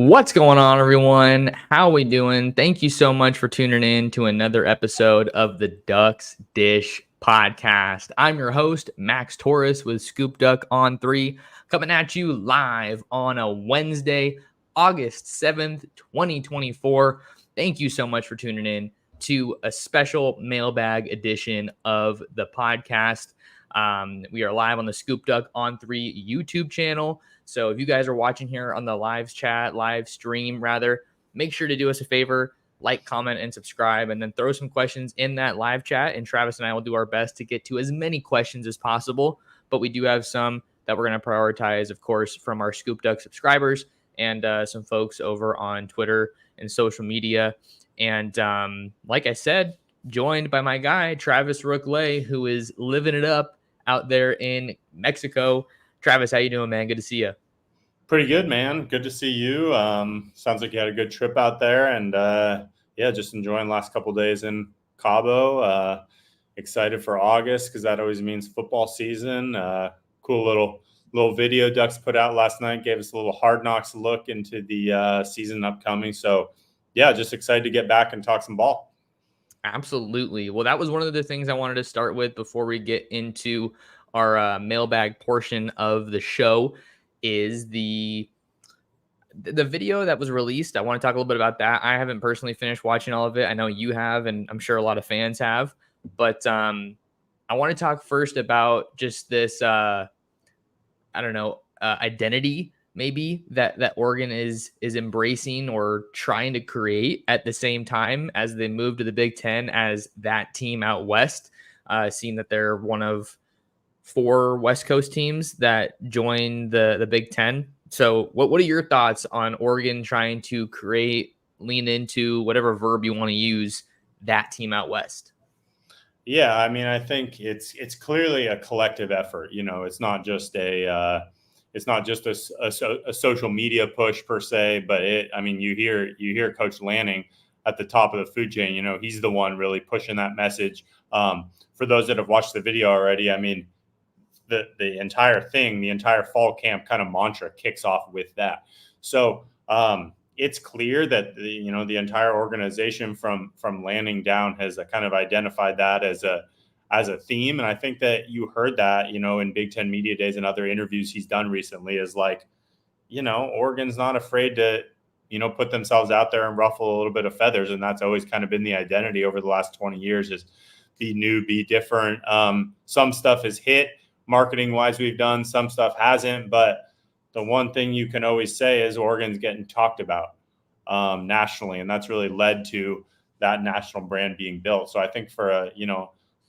What's going on, everyone? How we doing? Thank you so much for tuning in to another episode of the Ducks Dish podcast. I'm your host, Max Torres with Scoop Duck on 3, coming at you live on a Wednesday, August 7th, 2024. Thank you so much for tuning in to a special mailbag edition of the podcast. We are live on the Scoop Duck on 3 YouTube channel. So if you guys are watching here on the live stream, make sure to do us a favor, like, comment, and subscribe, and then throw some questions in that live chat. And Travis and I will do our best to get to as many questions as possible. But we do have some that we're going to prioritize, of course, from our Scoop Duck subscribers and some folks over on Twitter and social media. And like I said, joined by my guy, Travis Rook-Lay, who is living it up out there in Mexico. Travis, how you doing, man? Good to see you. Pretty good, man. Good to see you. Sounds like you had a good trip out there, and just enjoying the last couple of days in Cabo. Excited for August because that always means football season. Cool little video Ducks put out last night, gave us a little Hard Knocks look into the season upcoming. So, yeah, just excited to get back and talk some ball. Absolutely. Well, that was one of the things I wanted to start with before we get into our mailbag portion of the show. Is the video that was released. I want to talk a little bit about that. I haven't personally finished watching all of it. I know you have, and I'm sure a lot of fans have. But I want to talk first about just this, identity maybe that Oregon is embracing or trying to create at the same time as they move to the Big Ten as that team out west, seeing that they're one of 4 West Coast teams that join the Big Ten. So what are your thoughts on Oregon trying to lean into whatever verb you want to use, that team out west? Yeah, I mean, I think it's clearly a collective effort. It's not just a social media push per se, but you hear Coach Lanning at the top of the food chain. He's the one really pushing that message. For those that have watched the video already, I mean, the entire thing, the entire fall camp kind of mantra kicks off with that. So it's clear that the entire organization from Lanning down has kind of identified that as a theme. And I think that you heard that, in Big Ten Media Days and other interviews he's done recently, is like, Oregon's not afraid to, put themselves out there and ruffle a little bit of feathers. And that's always kind of been the identity over the last 20 years, is be new, be different. Some stuff has hit marketing wise, we've done, some stuff hasn't, but the one thing you can always say is Oregon's getting talked about nationally, and that's really led to that national brand being built. So I think for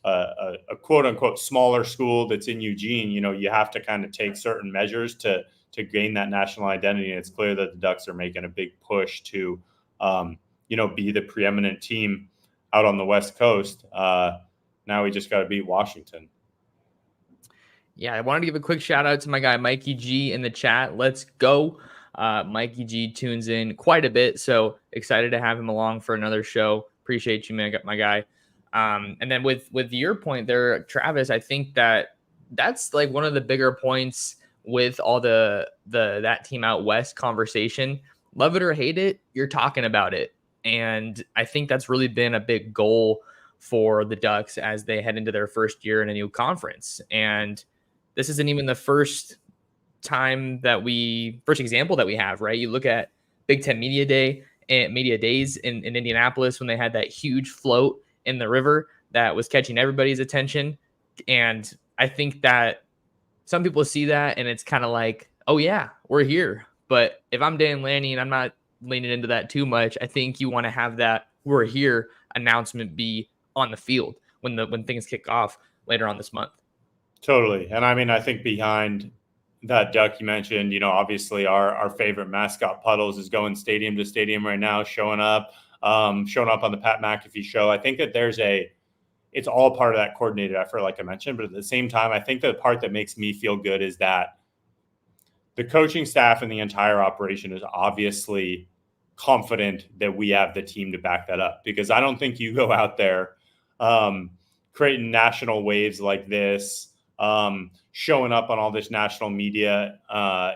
a quote unquote smaller school that's in Eugene, you have to kind of take certain measures to gain that national identity. And it's clear that the Ducks are making a big push to be the preeminent team out on the West Coast. Now we just got to beat Washington. Yeah, I wanted to give a quick shout out to my guy Mikey G in the chat. Let's go. Mikey G tunes in quite a bit, so excited to have him along for another show. Appreciate you, man, my guy. And then with your point there, Travis, I think that's like one of the bigger points with all that team out west conversation. Love it or hate it, you're talking about it. And I think that's really been a big goal for the Ducks as they head into their first year in a new conference. And this isn't even the first example that we have, right? You look at Big Ten Media Days in Indianapolis when they had that huge float in the river that was catching everybody's attention. And I think that some people see that and it's kind of like, oh yeah, we're here. But if I'm Dan Lanning and I'm not leaning into that too much, I think you want to have that we're here announcement be on the field when things kick off later on this month. Totally. And I mean, I think behind that Duck you mentioned, obviously our favorite mascot Puddles is going stadium to stadium right now, showing up on the Pat McAfee show. I think that it's all part of that coordinated effort, like I mentioned. But at the same time, I think the part that makes me feel good is that the coaching staff and the entire operation is obviously confident that we have the team to back that up, because I don't think you go out there creating national waves like this, showing up on all this national media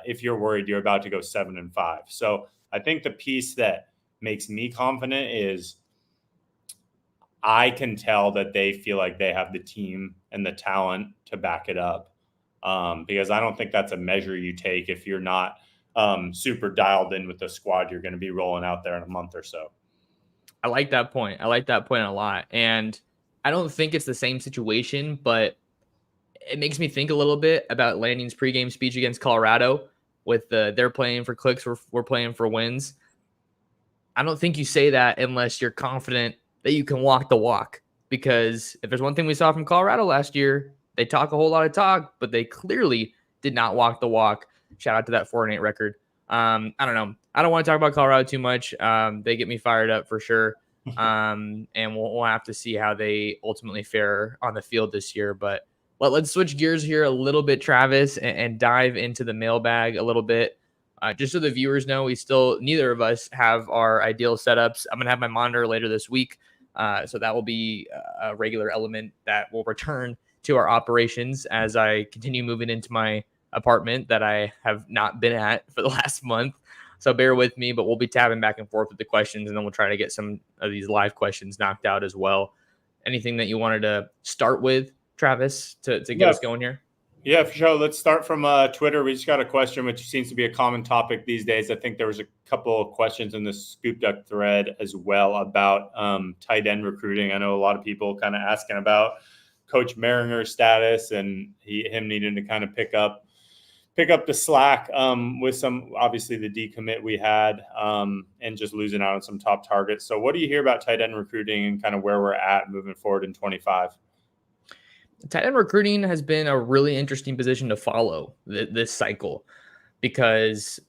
if you're worried you're about to go 7-5. So I think the piece that makes me confident is I can tell that they feel like they have the team and the talent to back it up. Because I don't think that's a measure you take if you're not super dialed in with the squad you're going to be rolling out there in a month or so. I like that point. I like that point a lot. And I don't think it's the same situation, but it makes me think a little bit about Lanning's pregame speech against Colorado with they're playing for clicks, we're playing for wins. I don't think you say that unless you're confident that you can walk the walk. Because if there's one thing we saw from Colorado last year, they talk a whole lot of talk, but they clearly did not walk the walk. Shout out to that 4-8 record. I don't know. I don't want to talk about Colorado too much. They get me fired up for sure. And we'll have to see how they ultimately fare on the field this year. But let's switch gears here a little bit, Travis, and dive into the mailbag a little bit. Just so the viewers know, neither of us have our ideal setups. I'm going to have my monitor later this week. So that will be a regular element that will return to our operations as I continue moving into my apartment that I have not been at for the last month. So bear with me, but we'll be tabbing back and forth with the questions, and then we'll try to get some of these live questions knocked out as well. Anything that you wanted to start with, Travis, to get us going here? Yeah, for sure. Let's start from Twitter. We just got a question, which seems to be a common topic these days. I think there was a couple of questions in the Scoop Duck thread as well about tight end recruiting. I know a lot of people kind of asking about Coach Maringer's status and him needing to kind of pick up the slack with some, obviously, the decommit we had and just losing out on some top targets. So what do you hear about tight end recruiting and kind of where we're at moving forward in 25? Tight end recruiting has been a really interesting position to follow this cycle because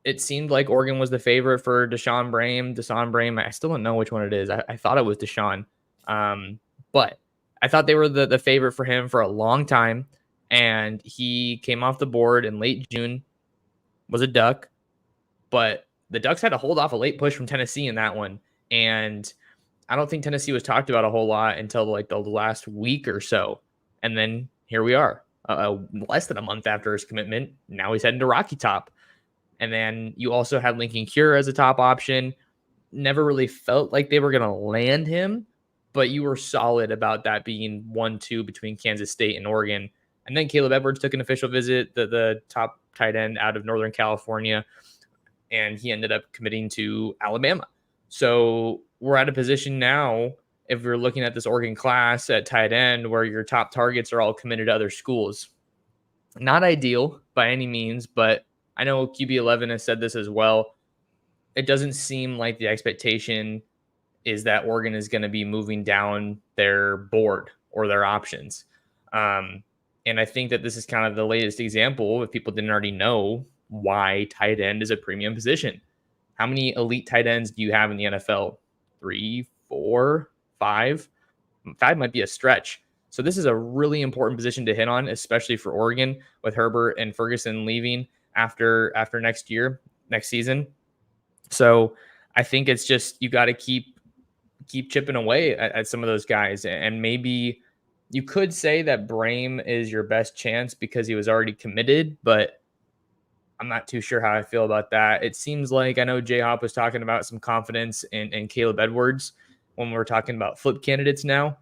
it seemed like Oregon was the favorite for Deshaun Brame. I still don't know which one it is. I thought it was Deshaun. But I thought they were the favorite for him for a long time. And he came off the board in late June, was a Duck. But the Ducks had to hold off a late push from Tennessee in that one. And I don't think Tennessee was talked about a whole lot until like the last week or so. And then here we are, less than a month after his commitment. Now he's heading to Rocky Top. And then you also had Lincoln Cure as a top option. Never really felt like they were going to land him, but you were solid about that being 1-2 between Kansas State and Oregon. And then Caleb Edwards took an official visit, the top tight end out of Northern California, and he ended up committing to Alabama. So we're at a position now, if we're looking at this Oregon class at tight end, where your top targets are all committed to other schools. Not ideal by any means, but I know QB11 has said this as well. It doesn't seem like the expectation is that Oregon is going to be moving down their board or their options. And I think that this is kind of the latest example, if people didn't already know, why tight end is a premium position. How many elite tight ends do you have in the NFL? 3, 4, 5? 5 might be a stretch. So this is a really important position to hit on, especially for Oregon with Herbert and Ferguson leaving after next season. So I think it's just, you got to keep chipping away at some of those guys. And maybe you could say that Brame is your best chance because he was already committed, but I'm not too sure how I feel about that. It seems like, I know J-Hop was talking about some confidence in Caleb Edwards when we're talking about flip candidates now.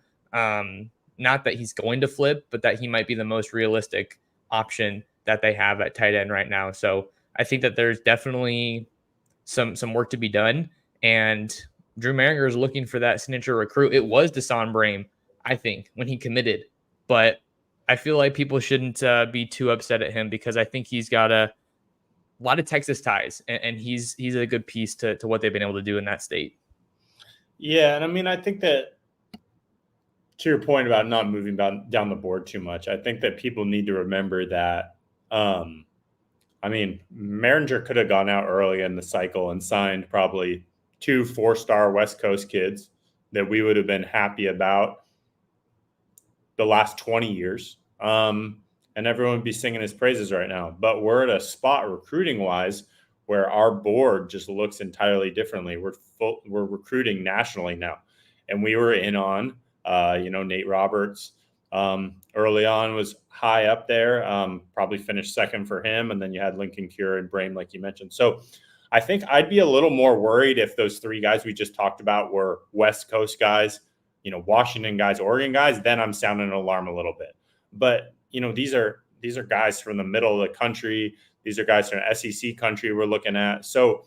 Not that he's going to flip, but that he might be the most realistic option that they have at tight end right now. So I think that there's definitely some work to be done. And Drew Maringer is looking for that signature recruit. It was Deshaun Brame, I think, when he committed. But I feel like people shouldn't be too upset at him because I think he's got a lot of Texas ties, and he's a good piece to what they've been able to do in that state. Yeah, and I mean, I think that, to your point about not moving down the board too much, I think that people need to remember that, I mean, Maringer could have gone out early in the cycle and signed probably 2 4-star West Coast kids that we would have been happy about the last 20 years. And everyone would be singing his praises right now. But we're at a spot recruiting-wise where our board just looks entirely differently. We're recruiting nationally now. And we were in on, Nate Roberts early on was high up there, probably finished second for him. And then you had Lincoln Cure and Brame, like you mentioned. So I think I'd be a little more worried if those three guys we just talked about were West Coast guys, Washington guys, Oregon guys. Then I'm sounding an alarm a little bit. But these are guys from the middle of the country. These are guys from SEC country we're looking at. So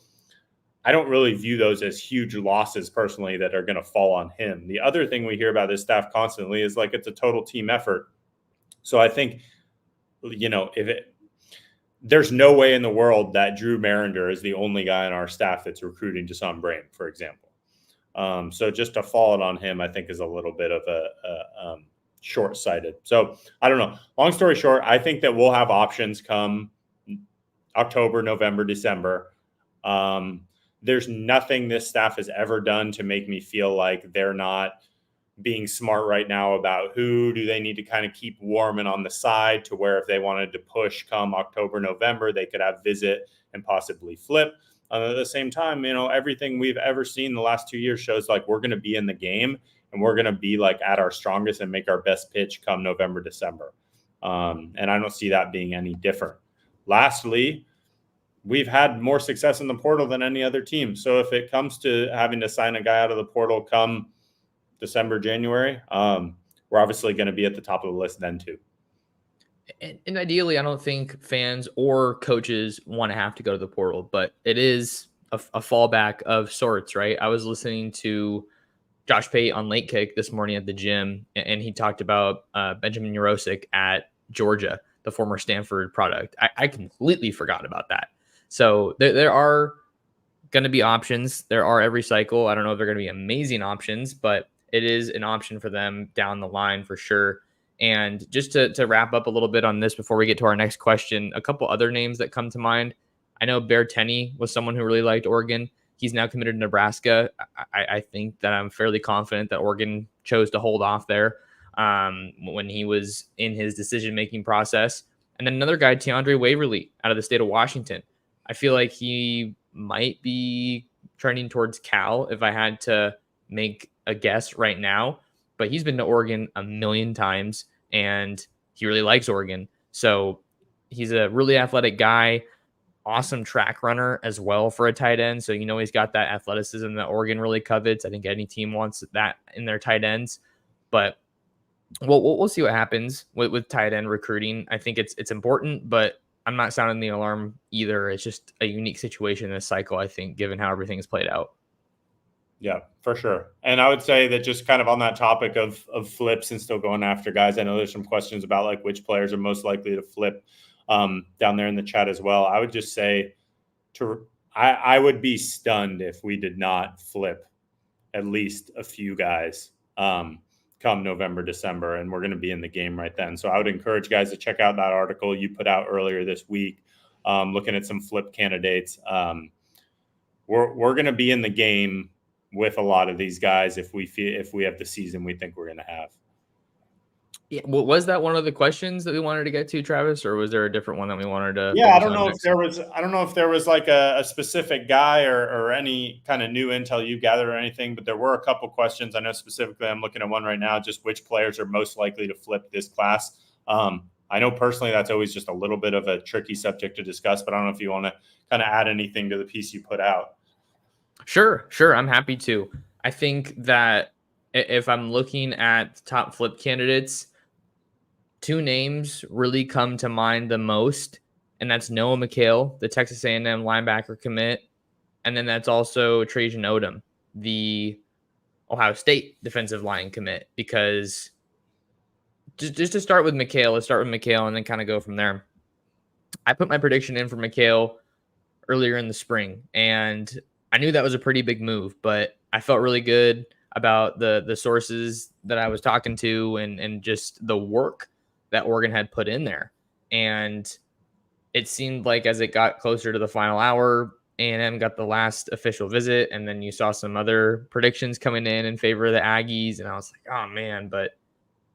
I don't really view those as huge losses personally that are going to fall on him. The other thing we hear about this staff constantly is like it's a total team effort. So I think, there's no way in the world that Drew Maringer is the only guy on our staff that's recruiting Deshaun Brain, for example. So just to fall it on him, I think is a little bit of a short-sighted. So I don't know. Long story short, I think that we'll have options come October, November, December. There's nothing this staff has ever done to make me feel like they're not being smart right now about who do they need to kind of keep warm and on the side to where if they wanted to push come October, November, they could have visit and possibly flip. At the same time, everything we've ever seen the last 2 years shows like we're going to be in the game and we're going to be like at our strongest and make our best pitch come November, December. And I don't see that being any different. Lastly, we've had more success in the portal than any other team. So if it comes to having to sign a guy out of the portal come December, January, we're obviously going to be at the top of the list then too. And ideally, I don't think fans or coaches want to have to go to the portal, but it is a fallback of sorts, right? I was listening to Josh Pate on Late Kick this morning at the gym, and he talked about Benjamin Urosic at Georgia, the former Stanford product. I completely forgot about that. So there are going to be options. There are every cycle. I don't know if they're going to be amazing options, but it is an option for them down the line for sure. And just to wrap up a little bit on this before we get to our next question, a couple other names that come to mind. I know Bear Tenney was someone who really liked Oregon. He's now committed to Nebraska. I think that I'm fairly confident that Oregon chose to hold off there when he was in his decision-making process. And then another guy, Teandre Waverly, out of the state of Washington. I feel like he might be trending towards Cal if I had to make a guess right now. But he's been to Oregon a million times, and he really likes Oregon. So he's a really athletic guy, awesome track runner as well for a tight end. So, he's got that athleticism that Oregon really covets. I think any team wants that in their tight ends. But we'll see what happens with tight end recruiting. I think it's important, but I'm not sounding the alarm either. It's just a unique situation in this cycle, I think, given how everything's played out. Yeah, for sure. And I would say that just kind of on that topic of flips and still going after guys, I know there's some questions about like which players are most likely to flip down there in the chat as well. I would just say I would be stunned if we did not flip at least a few guys come November, December, and we're going to be in the game right then. So I would encourage guys to check out that article you put out earlier this week, looking at some flip candidates. We're going to be in the game with a lot of these guys if we have the season we think we're going to have. Yeah, well, was that one of the questions that we wanted to get to, Travis, or was there a different one that we wanted to? Yeah, I don't know if there was like a specific guy or any kind of new intel you gathered or anything, but there were a couple questions. I know specifically I'm looking at one right now, just which players are most likely to flip this class. I know personally that's always just a little bit of a tricky subject to discuss, but I don't know if you want to kind of add anything to the piece you put out. Sure. I'm happy to. I think that if I'm looking at top flip candidates, two names really come to mind the most, and that's Noah McHale, the Texas A&M linebacker commit, and then that's also Trajan Odom, the Ohio State defensive line commit. Because just to start with McHale, let's start with McHale and then kind of go from there. I put my prediction in for McHale earlier in the spring, and I knew that was a pretty big move, but I felt really good about the sources that I was talking to and just the work that Oregon had put in there. And it seemed like as it got closer to the final hour, A&M got the last official visit, and then you saw some other predictions coming in favor of the Aggies, and I was like, oh man, but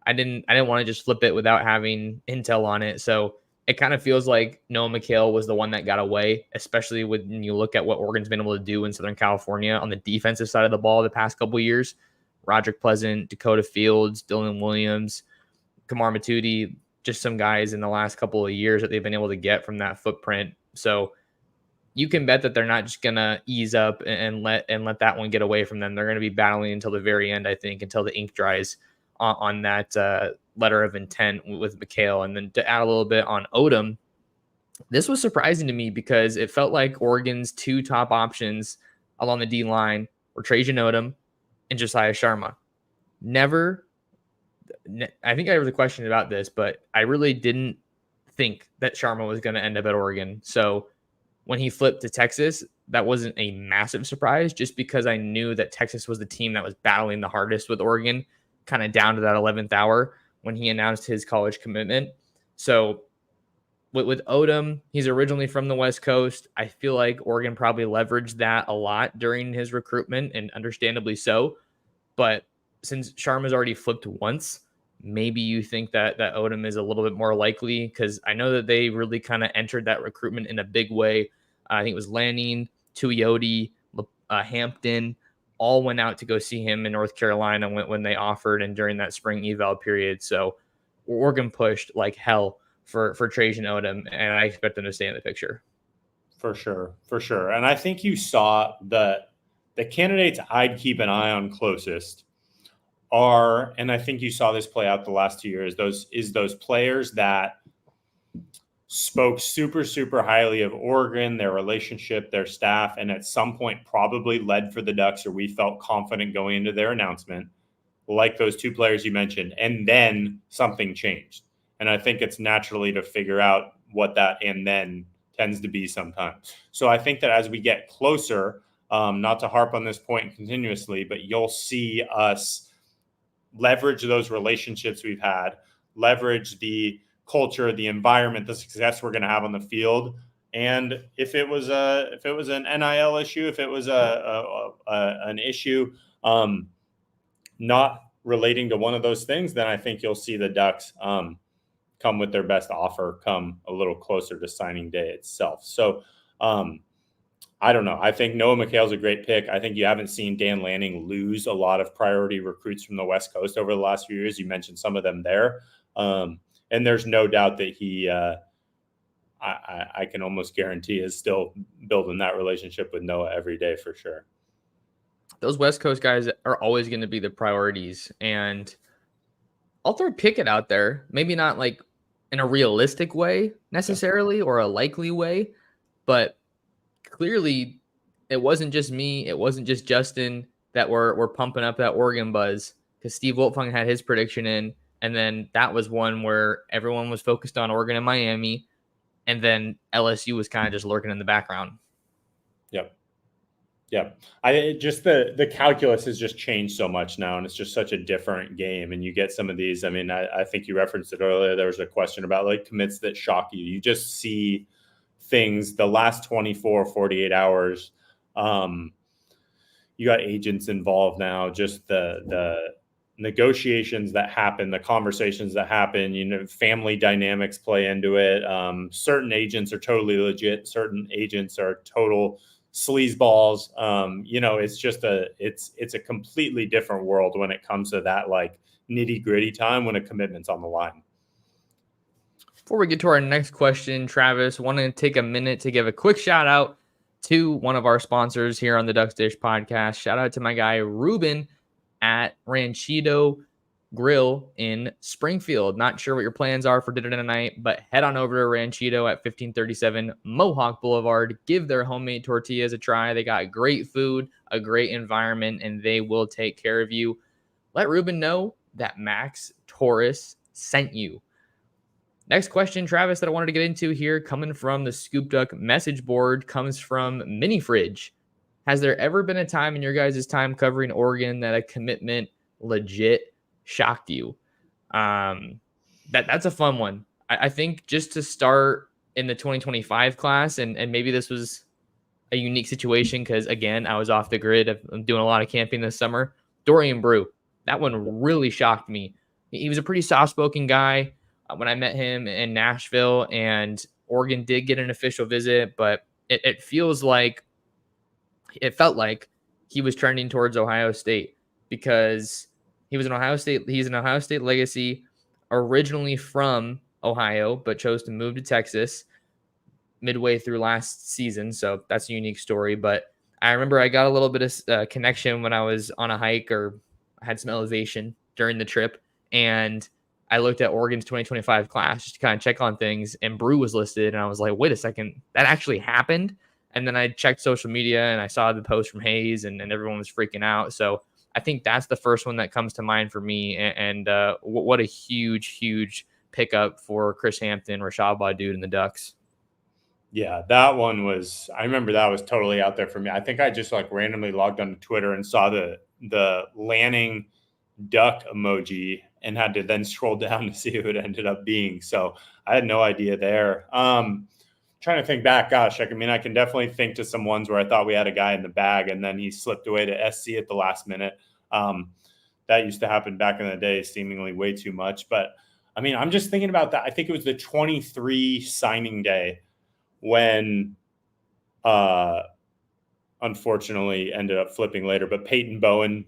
I didn't want to just flip it without having intel on it. So it kind of feels like Noah McHale was the one that got away, especially when you look at what Oregon's been able to do in Southern California on the defensive side of the ball the past couple of years. Roderick Pleasant, Dakota Fields, Dylan Williams, Kamar Matudi, just some guys in the last couple of years that they've been able to get from that footprint. So you can bet that they're not just gonna ease up and let that one get away from them. They're gonna be battling until the very end, I think, until the ink dries on that letter of intent with McHale. And then to add a little bit on Odom, this was surprising to me because it felt like Oregon's two top options along the D line were Trajan Odom and Josiah Sharma. I think I was a question about this, but I really didn't think that Sharma was going to end up at Oregon. So when he flipped to Texas, that wasn't a massive surprise just because I knew that Texas was the team that was battling the hardest with Oregon, kind of down to that 11th hour when he announced his college commitment. So with Odom, he's originally from the West Coast. I feel like Oregon probably leveraged that a lot during his recruitment, and understandably so. But since Sharma's already flipped once, maybe you think that Odom is a little bit more likely, because I know that they really kind of entered that recruitment in a big way. I think it was Lanning, Tuioti, Hampton, all went out to go see him in North Carolina when they offered and during that spring eval period. So Oregon pushed like hell for Trajan Odom, and I expect them to stay in the picture. For sure. And I think you saw the candidates I'd keep an eye on closest are, and I think you saw this play out the last 2 years, those players that spoke super highly of Oregon, their relationship, their staff, and at some point probably led for the Ducks, or we felt confident going into their announcement, like those two players you mentioned, and then something changed. And I think it's naturally to figure out what that and then tends to be sometimes. So I think that as we get closer, not to harp on this point continuously, but you'll see us leverage those relationships we've had, leverage the culture, the environment, the success we're going to have on the field. And if it was an NIL issue, if it was an issue not relating to one of those things, then I think you'll see the Ducks come with their best offer, come a little closer to signing day itself. So I don't know. I think Noah McHale's a great pick. I think you haven't seen Dan Lanning lose a lot of priority recruits from the West Coast over the last few years. You mentioned some of them there. And there's no doubt that he, I can almost guarantee, is still building that relationship with Noah every day for sure. Those West Coast guys are always going to be the priorities. And I'll throw Pickett out there. Maybe not like in a realistic way necessarily, or a likely way, but clearly it wasn't just me. It wasn't just Justin that were pumping up that Oregon buzz, because Steve Wiltfong had his prediction in. And then that was one where everyone was focused on Oregon and Miami. And then LSU was kind of just lurking in the background. Yep. The calculus has just changed so much now, and it's just such a different game. And you get some of these. I mean, I think you referenced it earlier. There was a question about like commits that shock you. You just see things the last 24, 48 hours. You got agents involved now, just the negotiations that happen, the conversations that happen, family dynamics play into it. Certain agents are totally legit. Certain agents are total sleazeballs. It's just it's a completely different world when it comes to that like nitty gritty time when a commitment's on the line. Before we get to our next question, Travis, want to take a minute to give a quick shout out to one of our sponsors here on the Ducks Dish podcast. Shout out to my guy Ruben at Ranchito Grill in Springfield. Not sure what your plans are for dinner tonight, but head on over to Ranchito at 1537 Mohawk Boulevard. Give their homemade tortillas a try. They got great food, a great environment, and they will take care of you. Let Ruben know that Max Torres sent you. Next question, Travis, that I wanted to get into here, coming from the Scoop Duck message board, comes from Mini Fridge. Has there ever been a time in your guys' time covering Oregon that a commitment legit shocked you? That's a fun one. I think just to start in the 2025 class, and maybe this was a unique situation because, again, I was off the grid. I'm doing a lot of camping this summer. Dorian Brew, that one really shocked me. He was a pretty soft-spoken guy when I met him in Nashville, and Oregon did get an official visit, but it felt like he was trending towards Ohio State, because he's an Ohio State legacy, originally from Ohio, but chose to move to Texas. midway through last season, so that's a unique story. But I remember I got a little bit of connection when I was on a hike or had some elevation during the trip, and I looked at Oregon's 2025 class just to kind of check on things, and Brew was listed, and I was like, wait a second, that actually happened? And then I checked social media, and I saw the post from Hayes, and everyone was freaking out. So I think that's the first one that comes to mind for me. And what a huge pickup for Chris Hampton, Rashad Badude, and the Ducks. Yeah, that one was, I remember that was totally out there for me. I think I just like randomly logged onto Twitter and saw the Lanning duck emoji and had to then scroll down to see who it ended up being. So I had no idea there. Trying to think back, gosh, I mean, I can definitely think to some ones where I thought we had a guy in the bag and then he slipped away to SC at the last minute. That used to happen back in the day, seemingly way too much. But I mean, I'm just thinking about that. I think it was the 23 signing day when unfortunately ended up flipping later, but Peyton Bowen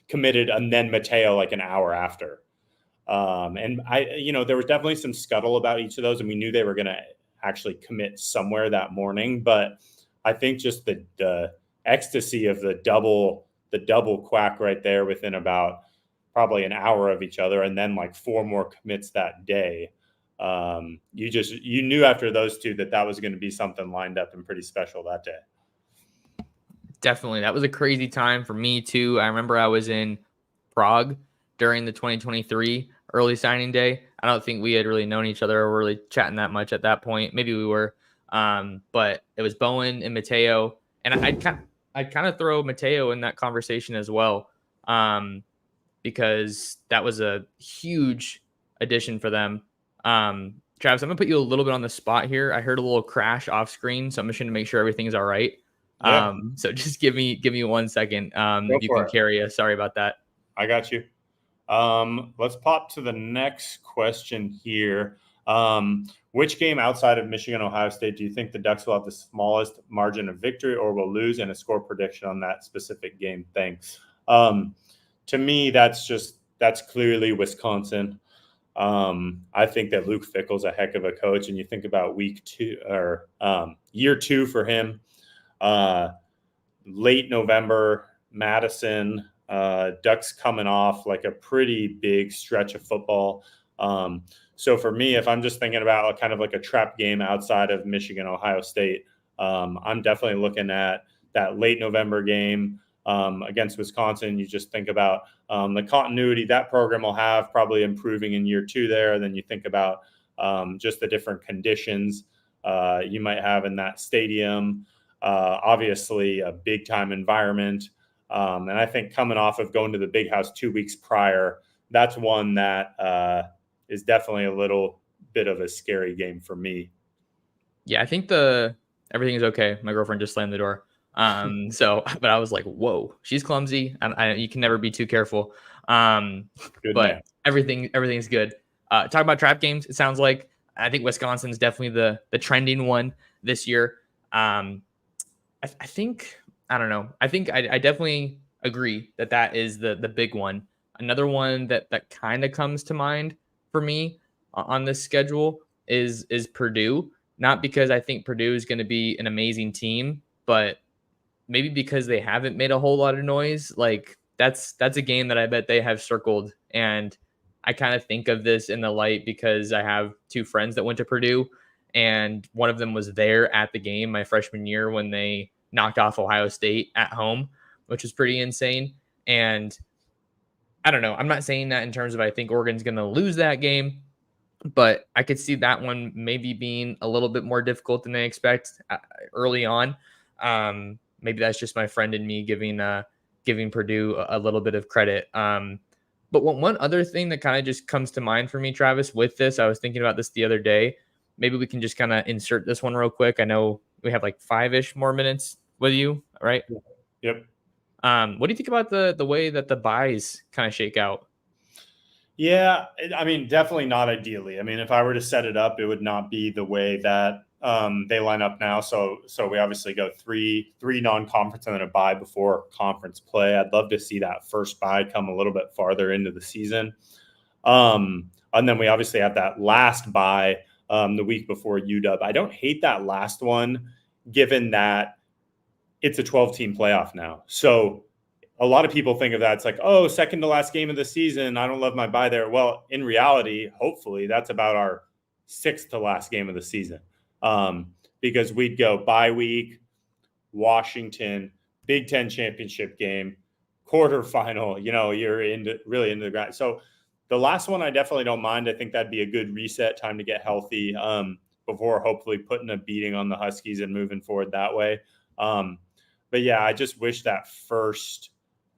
committed, and then Mateo like an hour after. And there was definitely some scuttle about each of those, and we knew they were going to actually commit somewhere that morning. But I think just the ecstasy of the double quack right there within about probably an hour of each other, and then like 4 more commits that day. You knew after those two that was going to be something lined up and pretty special that day. Definitely. That was a crazy time for me too. I remember I was in Prague during the 2023 early signing day. I don't think we had really known each other or really chatting that much at that point. Maybe we were. But it was Bowen and Mateo. And I'd kind of throw Mateo in that conversation as well. Because that was a huge addition for them. Travis, I'm gonna put you a little bit on the spot here. I heard a little crash off screen, so I'm just gonna make sure everything's all right. Yeah. So just give me 1 second. You can carry us. Sorry about that. I got you. Let's pop to the next question here. Which game outside of Michigan, Ohio State do you think the Ducks will have the smallest margin of victory or will lose, and a score prediction on that specific game? Thanks. To me, that's clearly Wisconsin. I think that Luke Fickell's a heck of a coach, and you think about week 2 or year 2 for him. Late November, Madison, Ducks coming off like a pretty big stretch of football. So for me, if I'm just thinking about kind of like a trap game outside of Michigan, Ohio State, I'm definitely looking at that late November game against Wisconsin. You just think about the continuity that program will have probably improving in year 2 there. Then you think about just the different conditions you might have in that stadium. Obviously a big time environment. And I think coming off of going to the Big House 2 weeks prior, that's one that is definitely a little bit of a scary game for me. Yeah, I think everything is okay. My girlfriend just slammed the door. But I was like, whoa, she's clumsy. And you can never be too careful. Good but man. everything's good. Talk about trap games. It sounds like I think Wisconsin's definitely the trending one this year. I think, I don't know. I think I definitely agree that is the big one. Another one that kind of comes to mind for me on this schedule is Purdue. Not because I think Purdue is going to be an amazing team, but maybe because they haven't made a whole lot of noise. Like that's a game that I bet they have circled. And I kind of think of this in the light because I have 2 friends that went to Purdue, and one of them was there at the game my freshman year when they knocked off Ohio State at home, which was pretty insane. And I don't know. I'm not saying that in terms of I think Oregon's going to lose that game, but I could see that one maybe being a little bit more difficult than they expect early on. Maybe that's just my friend and me giving Purdue a little bit of credit. But one other thing that kind of just comes to mind for me, Travis, with this, I was thinking about this the other day. Maybe we can just kind of insert this one real quick. I know we have like 5-ish more minutes with you, right? Yep. What do you think about the way that the buys kind of shake out? Yeah, I mean, definitely not ideally. I mean, if I were to set it up, it would not be the way that they line up now. So we obviously go three non-conference and then a bye before conference play. I'd love to see that first bye come a little bit farther into the season. And then we obviously have that last bye the week before UW. I don't hate that last one, given that it's a 12-team playoff now. So a lot of people think of that. It's like, oh, second to last game of the season. I don't love my bye there. Well, in reality, hopefully that's about our sixth to last game of the season, because we'd go bye week, Washington, Big Ten championship game, quarterfinal. You're really into the ground. So the last one I definitely don't mind. I think that'd be a good reset time to get healthy before hopefully putting a beating on the Huskies and moving forward that way. But yeah, I just wish that first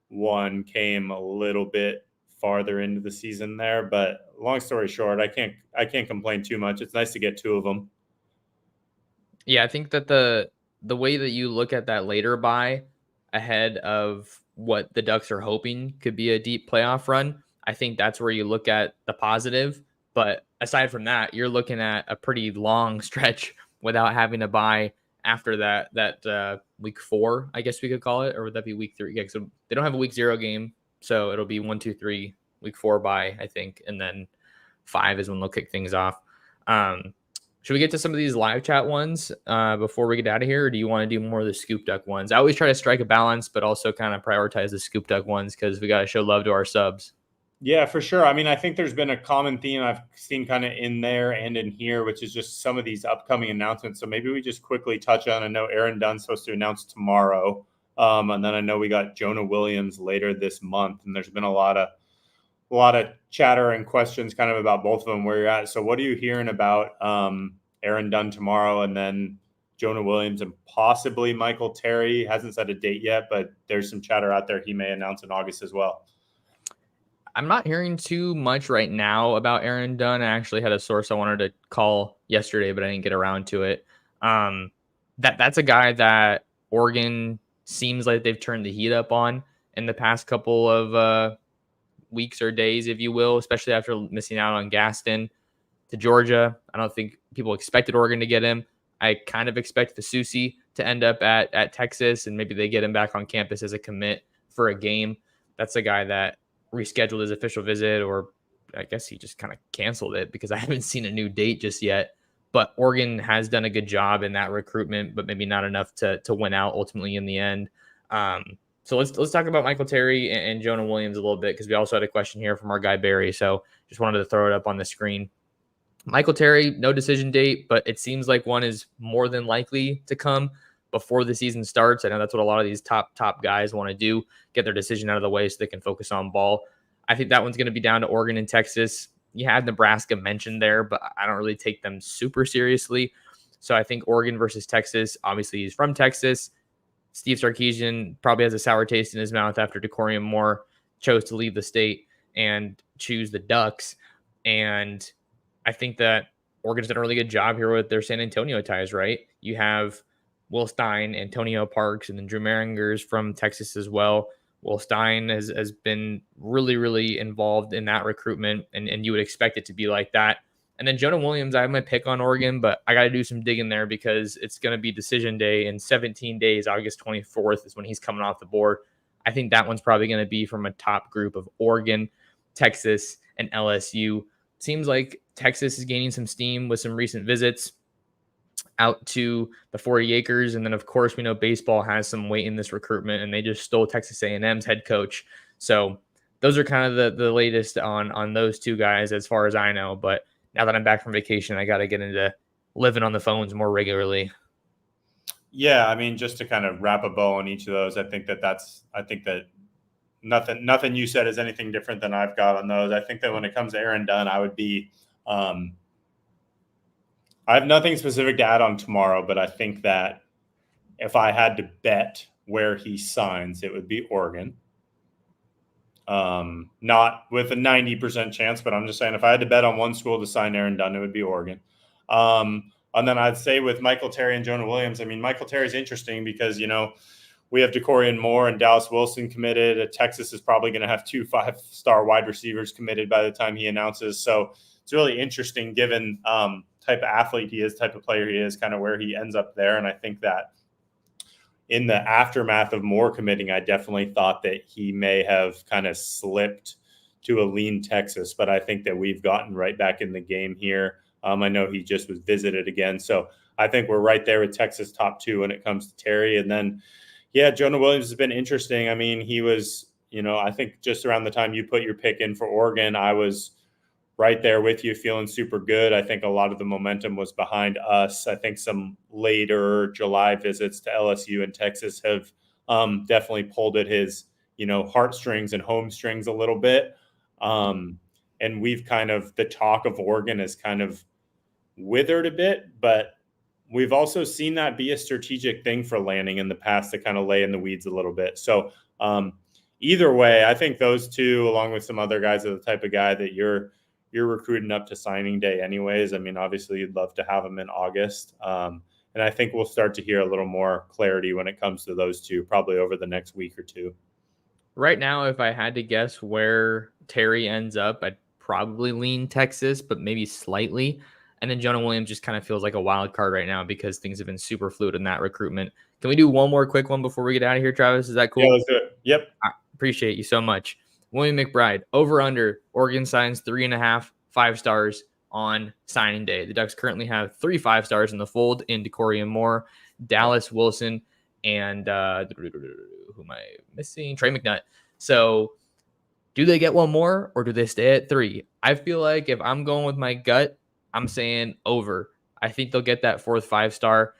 one came a little bit farther into the season there. But long story short, I can't complain too much. It's nice to get two of them. Yeah, I think that the way that you look at that later bye ahead of what the Ducks are hoping could be a deep playoff run, I think that's where you look at the positive. But aside from that, you're looking at a pretty long stretch without having to bye after that week 4, I guess we could call it, or would that be week 3? Yeah, so they don't have a week 0 game, so it'll be 1, 2, 3, week 4 bye, I think, and then 5 is when they'll kick things off. Should we get to some of these live chat ones before we get out of here, or do you want to do more of the Scoop Duck ones? I always try to strike a balance, but also kind of prioritize the Scoop Duck ones because we got to show love to our subs. Yeah, for sure. I mean, I think there's been a common theme I've seen kind of in there and in here, which is just some of these upcoming announcements. So maybe we just quickly touch on, I know Aaron Dunn's supposed to announce tomorrow. And then I know we got Jonah Williams later this month, and there's been a lot of chatter and questions kind of about both of them, where you're at. So what are you hearing about Aaron Dunn tomorrow, and then Jonah Williams and possibly Michael Terry? Hasn't set a date yet, but there's some chatter out there he may announce in August as well. I'm not hearing too much right now about Aaron Dunn. I actually had a source I wanted to call yesterday, but I didn't get around to it. That's a guy that Oregon seems like they've turned the heat up on in the past couple of weeks or days, if you will, especially after missing out on Gaston to Georgia. I don't think people expected Oregon to get him. I kind of expect Fasusi to end up at Texas, and maybe they get him back on campus as a commit for a game. That's a guy that rescheduled his official visit, or I guess he just kind of canceled it because I haven't seen a new date just yet. But Oregon has done a good job in that recruitment, but maybe not enough to win out ultimately in the end. So let's talk about Michael Terry and Jonah Williams a little bit, because we also had a question here from our guy Barry. So just wanted to throw it up on the screen. Michael Terry, no decision date, but it seems like one is more than likely to come before the season starts. I know that's what a lot of these top guys want to do, get their decision out of the way so they can focus on ball. I think that one's going to be down to Oregon and Texas. You had Nebraska mentioned there, but I don't really take them super seriously. So I think Oregon versus Texas. Obviously, he's from Texas. Steve Sarkisian probably has a sour taste in his mouth after Decorium Moore chose to leave the state and choose the Ducks. And I think that Oregon's done a really good job here with their San Antonio ties, right? You have Will Stein, Antonio Parks, and then Drew Maringers from Texas as well. Will Stein has been really, really involved in that recruitment, and you would expect it to be like that. And then Jonah Williams, I have my pick on Oregon, but I got to do some digging there because it's going to be decision day in 17 days. August 24th is when he's coming off the board. I think that one's probably going to be from a top group of Oregon, Texas, and LSU. Seems like Texas is gaining some steam with some recent visits out to the 40 acres. And then, of course, we know baseball has some weight in this recruitment, and they just stole Texas A&M's head coach. So those are kind of the latest on those two guys as far as I know. But now that I'm back from vacation, I got to get into living on the phones more regularly. Yeah, I mean, just to kind of wrap a bow on each of those, I think that nothing you said is anything different than I've got on those. I think that when it comes to Aaron Dunn, I would be I have nothing specific to add on tomorrow, but I think that if I had to bet where he signs, it would be Oregon. Not with a 90% chance, but I'm just saying if I had to bet on one school to sign Aaron Dunn, it would be Oregon. And then I'd say with Michael Terry and Jonah Williams, I mean, Michael Terry's interesting because, we have Decorium Moore and Dallas Wilson committed. Texas is probably going to have 2 5-star wide receivers committed by the time he announces. So it's really interesting given type of athlete he is, type of player he is, kind of where he ends up there. And I think that in the aftermath of Moore committing, I definitely thought that he may have kind of slipped to a lean Texas, but I think that we've gotten right back in the game here. I know he just was visited again. So I think we're right there with Texas top 2 when it comes to Terry. And then, yeah, Jonah Williams has been interesting. I mean, he was, I think just around the time you put your pick in for Oregon, I was right there with you, feeling super good. I think a lot of the momentum was behind us. I think some later July visits to LSU and Texas have definitely pulled at his, heartstrings and home strings a little bit. And we've the talk of Oregon has kind of withered a bit, but we've also seen that be a strategic thing for Lanning in the past to kind of lay in the weeds a little bit. So either way, I think those two, along with some other guys, are the type of guy that you're recruiting up to signing day anyways. I mean, obviously you'd love to have them in August. And I think we'll start to hear a little more clarity when it comes to those two, probably over the next week or two. Right now, if I had to guess where Terry ends up, I'd probably lean Texas, but maybe slightly. And then Jonah Williams just kind of feels like a wild card right now because things have been super fluid in that recruitment. Can we do one more quick one before we get out of here, Travis? Is that cool? Yeah, let's do it. Yep. I appreciate you so much. William McBride, over under, Oregon signs 3.5 5-stars on signing day. The Ducks currently have 3 5-stars in the fold in De'Corian Moore, Dallas Wilson, and who am I missing? Trey McNutt. So do they get one more or do they stay at 3? I feel like if I'm going with my gut, I'm saying over. I think they'll get that 4th 5-star.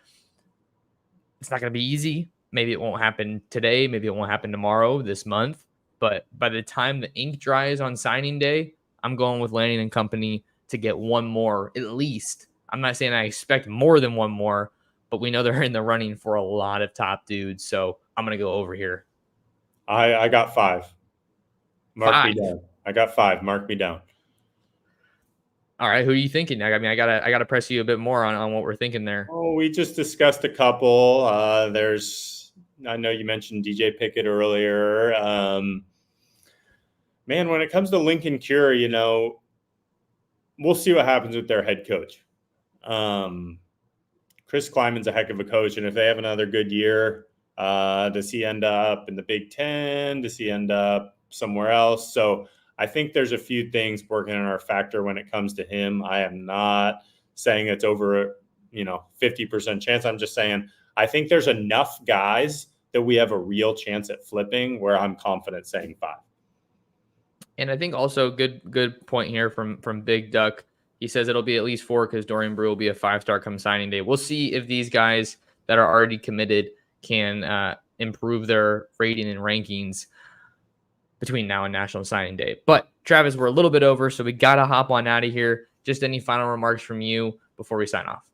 It's not going to be easy. Maybe it won't happen today. Maybe it won't happen tomorrow, this month. But by the time the ink dries on signing day, I'm going with Lanning and company to get one more at least. I'm not saying I expect more than one more, but we know they're in the running for a lot of top dudes. So I'm going to go over here. I got 5. Mark 5. me down. I got 5. Mark me down. All right, who are you thinking? I mean, I gotta press you a bit more on what we're thinking there. Oh, we just discussed a couple. I know you mentioned DJ Pickett earlier. Man, when it comes to Lincoln Cure, we'll see what happens with their head coach. Chris Kleiman's a heck of a coach, and if they have another good year, does he end up in the Big Ten? Does he end up somewhere else? So I think there's a few things working in our factor when it comes to him. I am not saying it's over, 50% chance. I'm just saying I think there's enough guys that we have a real chance at flipping where I'm confident saying 5. And I think also good point here from Big Duck. He says it'll be at least 4 because Dorian Brew will be a 5-star come signing day. We'll see if these guys that are already committed can improve their rating and rankings between now and National Signing Day. But Travis, we're a little bit over, so we got to hop on out of here. Just any final remarks from you before we sign off?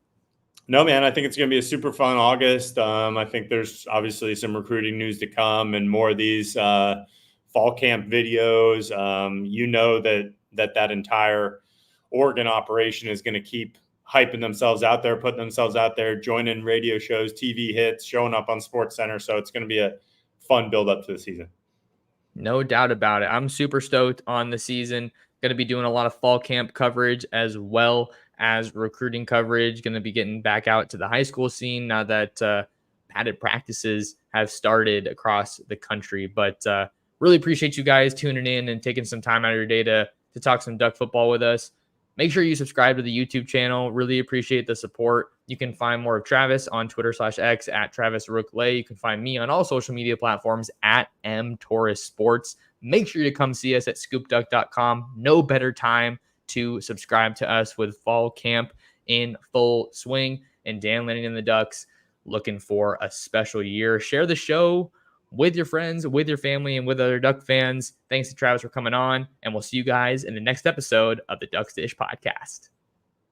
No, man, I think it's going to be a super fun August. I think there's obviously some recruiting news to come and more of these fall camp videos. That entire Oregon operation is going to keep hyping themselves out there, putting themselves out there, joining radio shows, TV hits, showing up on SportsCenter. So it's going to be a fun build up to the season. No doubt about it. I'm super stoked on the season. Going to be doing a lot of fall camp coverage as well as recruiting coverage. Going to be getting back out to the high school scene now that padded practices have started across the country. But really appreciate you guys tuning in and taking some time out of your day to talk some Duck football with us. Make sure you subscribe to the YouTube channel. Really appreciate the support. You can find more of Travis on Twitter/X at Travis Rookley. You can find me on all social media platforms at mtorresports. Make sure to come see us at scoopduck.com. No better time to subscribe to us with fall camp in full swing. And Dan Lanning and the Ducks looking for a special year. Share the show with your friends, with your family, and with other Duck fans. Thanks to Travis for coming on, and we'll see you guys in the next episode of the Ducks Dish Podcast.